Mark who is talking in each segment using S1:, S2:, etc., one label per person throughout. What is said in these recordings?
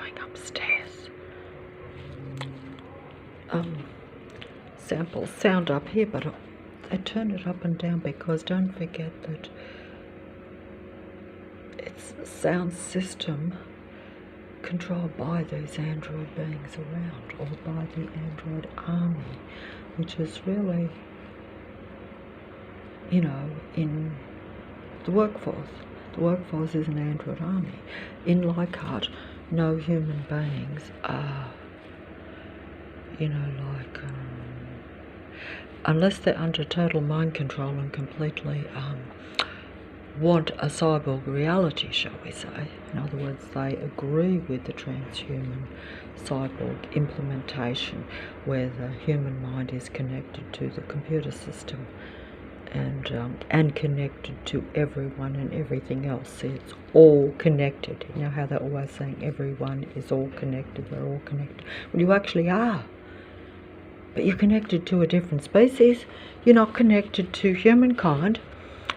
S1: going upstairs. Samples sound up here, but I turn it up and down because don't forget that it's a sound system controlled by these android beings around, or by the android army, which is really, you know, in the workforce. The workforce is an android army. In Leichhardt, no human beings are, you know, like, unless they're under total mind control and completely want a cyborg reality, shall we say. In other words, they agree with the transhuman cyborg implementation where the human mind is connected to the computer system and connected to everyone and everything else. See, it's all connected. You know how they're always saying everyone is all connected, we're all connected. Well, you actually are. But you're connected to a different species. You're not connected to humankind.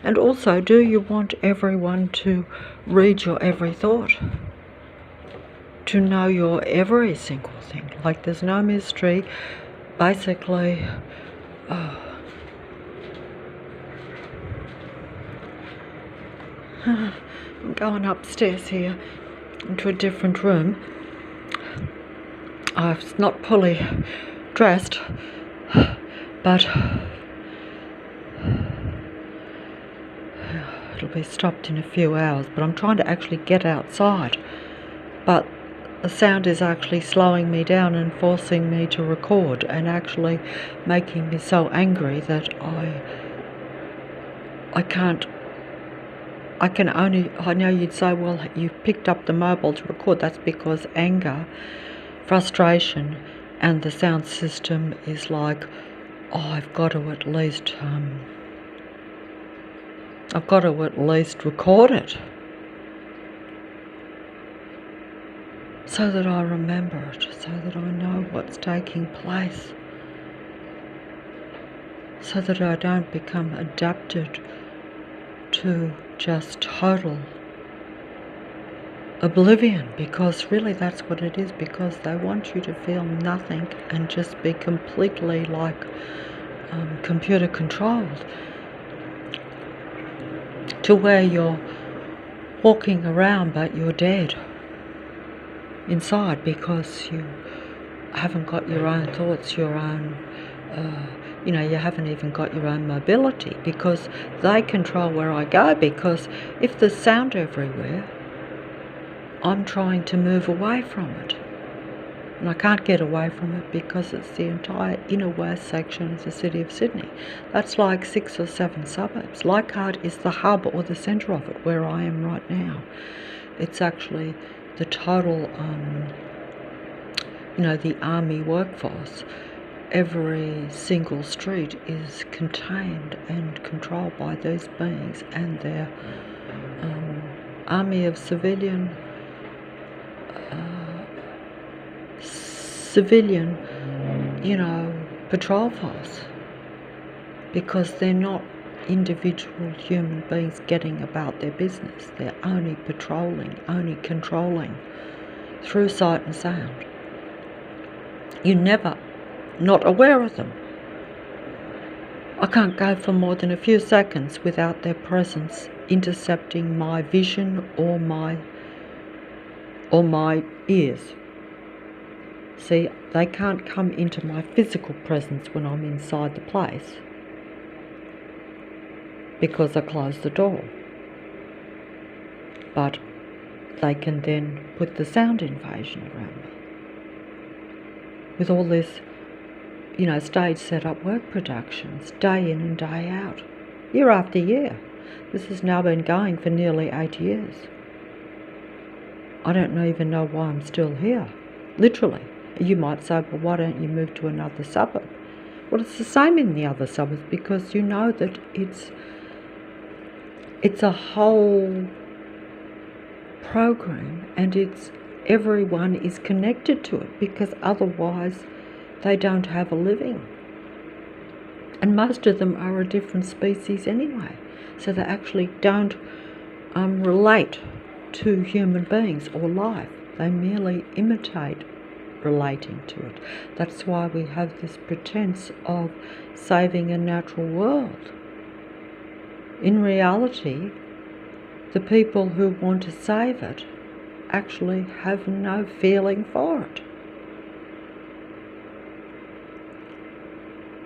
S1: And also, do you want everyone to read your every thought? To know your every single thing? Like, there's no mystery. Basically, I'm going upstairs here into a different room. I'm not fully dressed, but it'll be stopped in a few hours. But I'm trying to actually get outside, but the sound is actually slowing me down and forcing me to record, and actually making me so angry that I can't. I know you'd say, well, you picked up the mobile to record. That's because anger, frustration, and the sound system is like, oh, I've got to at least record it so that I remember it, so that I know what's taking place, so that I don't become adapted to just total oblivion, because really that's what it is, because they want you to feel nothing and just be completely like computer controlled, to where you're walking around but you're dead inside, because you haven't got your own thoughts, your own you haven't even got your own mobility, because they control where I go. Because if there's sound everywhere, I'm trying to move away from it, and I can't get away from it because it's the entire inner west section of the city of Sydney. That's like 6 or 7 suburbs. Leichhardt is the hub or the centre of it, where I am right now. It's actually the total, the army workforce. Every single street is contained and controlled by these beings and their army of civilian, patrol force, because they're not individual human beings getting about their business. They're only patrolling, only controlling through sight and sound. You're never not aware of them. I can't go for more than a few seconds without their presence intercepting my vision or my ears. See, they can't come into my physical presence when I'm inside the place, because I closed the door. But they can then put the sound invasion around me with all this, stage set-up work productions, day in and day out, year after year. This has now been going for nearly 8 years. I don't even know why I'm still here, literally. You might say, well, why don't you move to another suburb? Well, it's the same in the other suburbs, because you know that it's a whole program, and everyone is connected to it, because otherwise they don't have a living. And most of them are a different species anyway, so they actually don't relate to human beings or life. They merely imitate relating to it. That's why we have this pretense of saving a natural world. In reality, the people who want to save it actually have no feeling for it.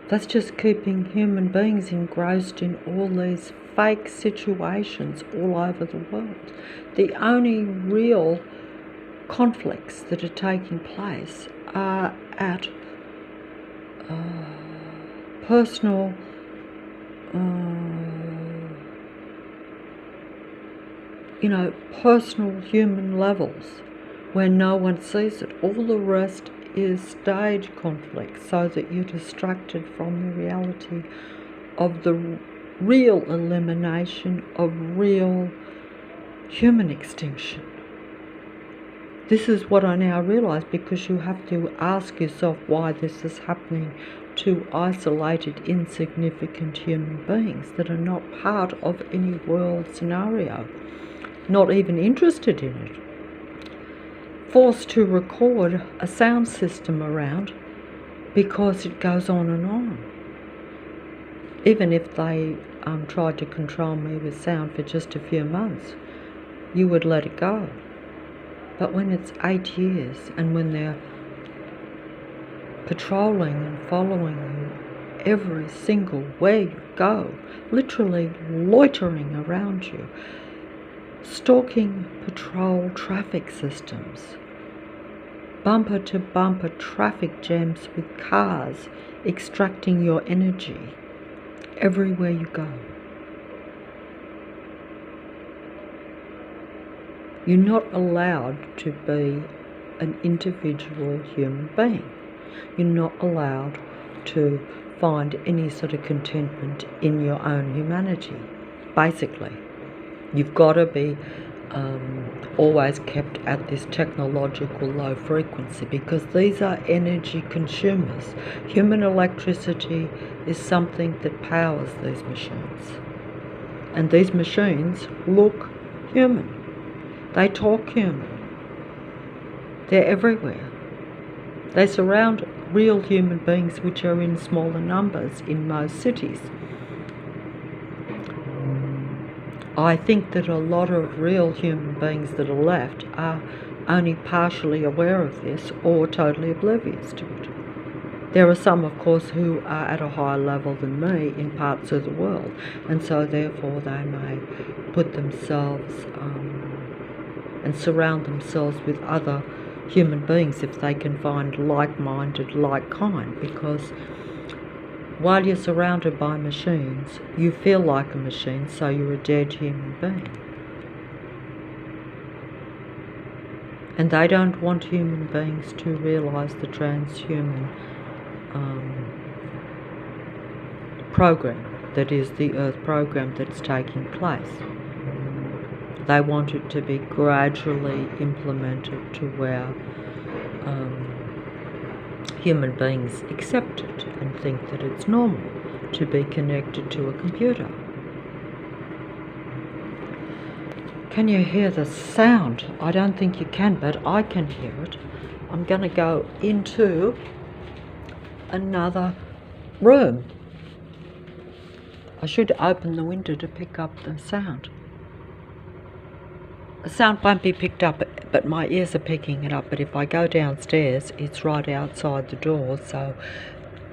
S1: That's just keeping human beings engrossed in all these fake situations all over the world. The only real conflicts that are taking place are at personal personal human levels where no one sees it. All the rest is stage conflict so that you're distracted from the reality of the real elimination of real human extinction. This is what I now realise, because you have to ask yourself why this is happening to isolated, insignificant human beings that are not part of any world scenario, not even interested in it. Forced to record a sound system around because it goes on and on. Even if they tried to control me with sound for just a few months, you would let it go. But when it's 8 years, and when they're patrolling and following you every single where you go, literally loitering around you, stalking patrol traffic systems, bumper to bumper traffic jams with cars extracting your energy everywhere you go. You're not allowed to be an individual human being. You're not allowed to find any sort of contentment in your own humanity, basically. You've got to be always kept at this technological low frequency, because these are energy consumers. Human electricity is something that powers these machines. And these machines look human. They talk human. They're everywhere. They surround real human beings, which are in smaller numbers in most cities. I think that a lot of real human beings that are left are only partially aware of this or totally oblivious to it. There are some, of course, who are at a higher level than me in parts of the world, and so therefore they may put themselves and surround themselves with other human beings if they can find like-minded, like-kind, because while you're surrounded by machines, you feel like a machine, so you're a dead human being. And they don't want human beings to realise the transhuman program that is the Earth program that's taking place. They want it to be gradually implemented to where human beings accept it and think that it's normal to be connected to a computer. Can you hear the sound? I don't think you can, but I can hear it. I'm going to go into another room. I should open the window to pick up the sound. The sound won't be picked up, but my ears are picking it up. But if I go downstairs, it's right outside the door,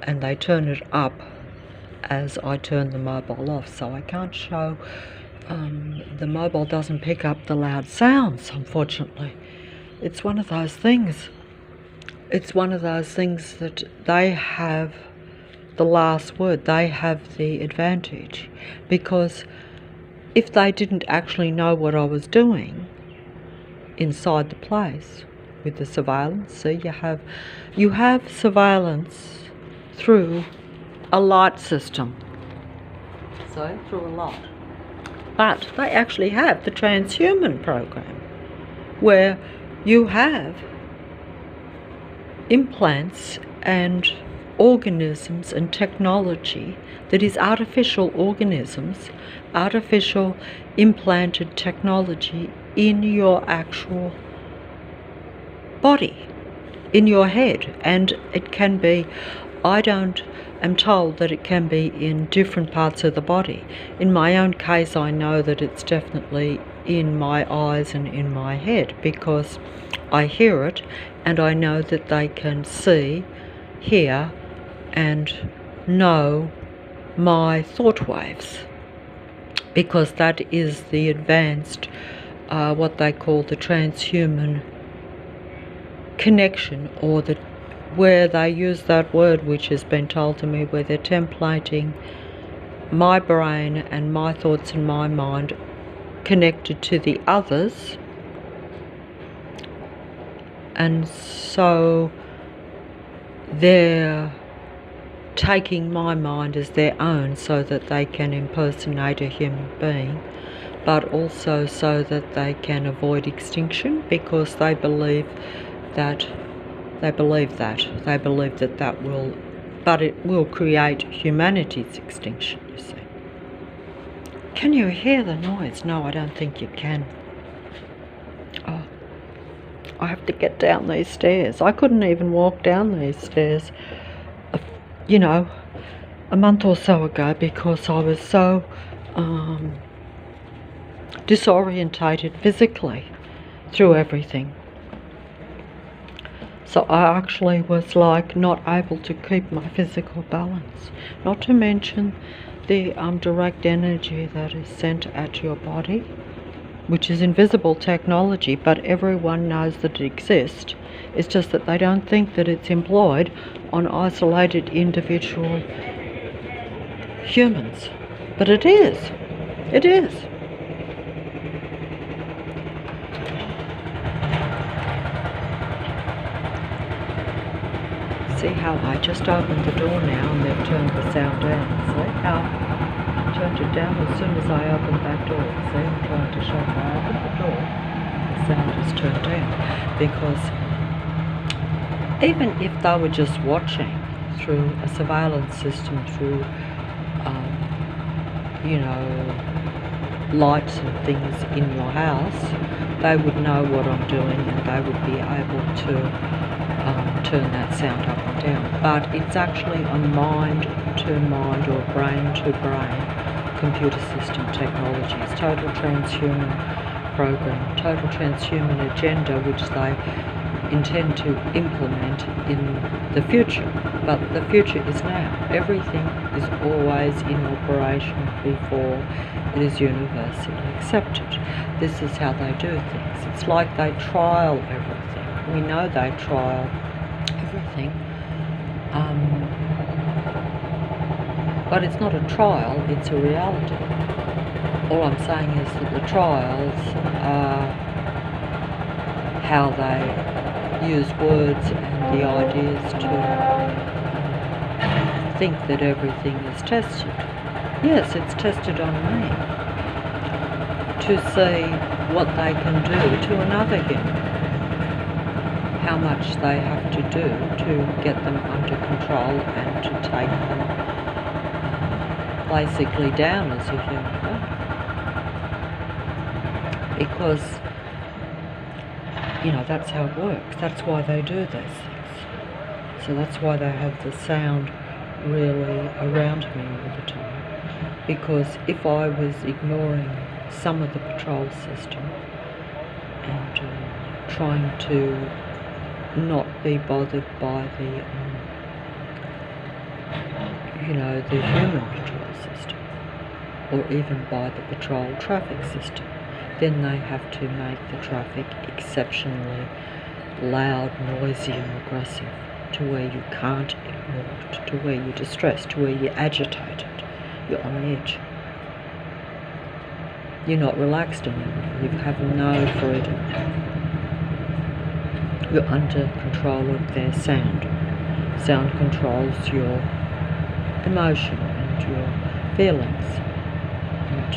S1: and they turn it up as I turn the mobile off, so I can't show. The mobile doesn't pick up the loud sounds, unfortunately. It's one of those things. It's one of those things that they have the last word. They have the advantage, because if they didn't actually know what I was doing inside the place with the surveillance, see, you have surveillance through a light system, so through a light. But they actually have the transhuman program, where you have implants and organisms and technology that is artificial organisms, artificial implanted technology in your actual body, in your head. And it can be, am told that it can be in different parts of the body. In my own case, I know that it's definitely in my eyes and in my head, because I hear it and I know that they can see, hear and know my thought waves, because that is the advanced, what they call the transhuman connection, or where they use that word, which has been told to me, where they're templating my brain and my thoughts and my mind connected to the others, and so they're taking my mind as their own so that they can impersonate a human being, but also so that they can avoid extinction, because they believe that that will, but it will create humanity's extinction, you see. Can you hear the noise? No, I don't think you can. Oh, I have to get down these stairs. I couldn't even walk down these stairs, a month or so ago, because I was so disorientated physically through everything. So I actually was like not able to keep my physical balance. Not to mention the direct energy that is sent at your body, which is invisible technology, but everyone knows that it exists. It's just that they don't think that it's employed on isolated individual humans. But it is. It is. See how I just opened the door now and they've turned the sound down. See how I turned it down as soon as I opened that door. See, I'm trying to show how I opened the door. The sound is turned down. Because even if they were just watching through a surveillance system, through, lights and things in your house, they would know what I'm doing and they would be able to turn that sound up and down. But it's actually a mind-to-mind or brain-to-brain computer system technology. It's total transhuman program, total transhuman agenda, which they intend to implement in the future. But the future is now. Everything is always in operation before it is universally accepted. This is how they do things. It's like they trial everything. We know they trial everything, but it's not a trial, it's a reality. All I'm saying is that the trials are how they use words and the ideas to think that everything is tested. Yes, it's tested on me, to see what they can do to another human, how much they have to do to get them under control and to take them basically down as a human being. Because, that's how it works. That's why they do these things. So that's why they have the sound really around me all the time. Because if I was ignoring some of the patrol system and trying to not be bothered by the human patrol system, or even by the patrol traffic system, then they have to make the traffic exceptionally loud, noisy and aggressive, to where you can't ignore it, to where you're distressed, to where you're agitated, you're on edge. You're not relaxed anymore, you have no freedom. You're under control of their sound. Sound controls your emotion and your feelings and,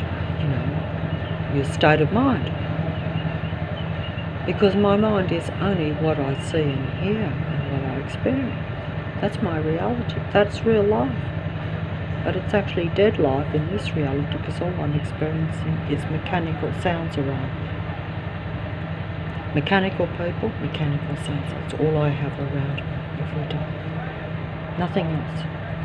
S1: your state of mind. Because my mind is only what I see and hear and what I experience. That's my reality. That's real life. But it's actually dead life in this reality, because all I'm experiencing is mechanical sounds around me. Mechanical people, mechanical sense. That's all I have around me every day. Nothing else.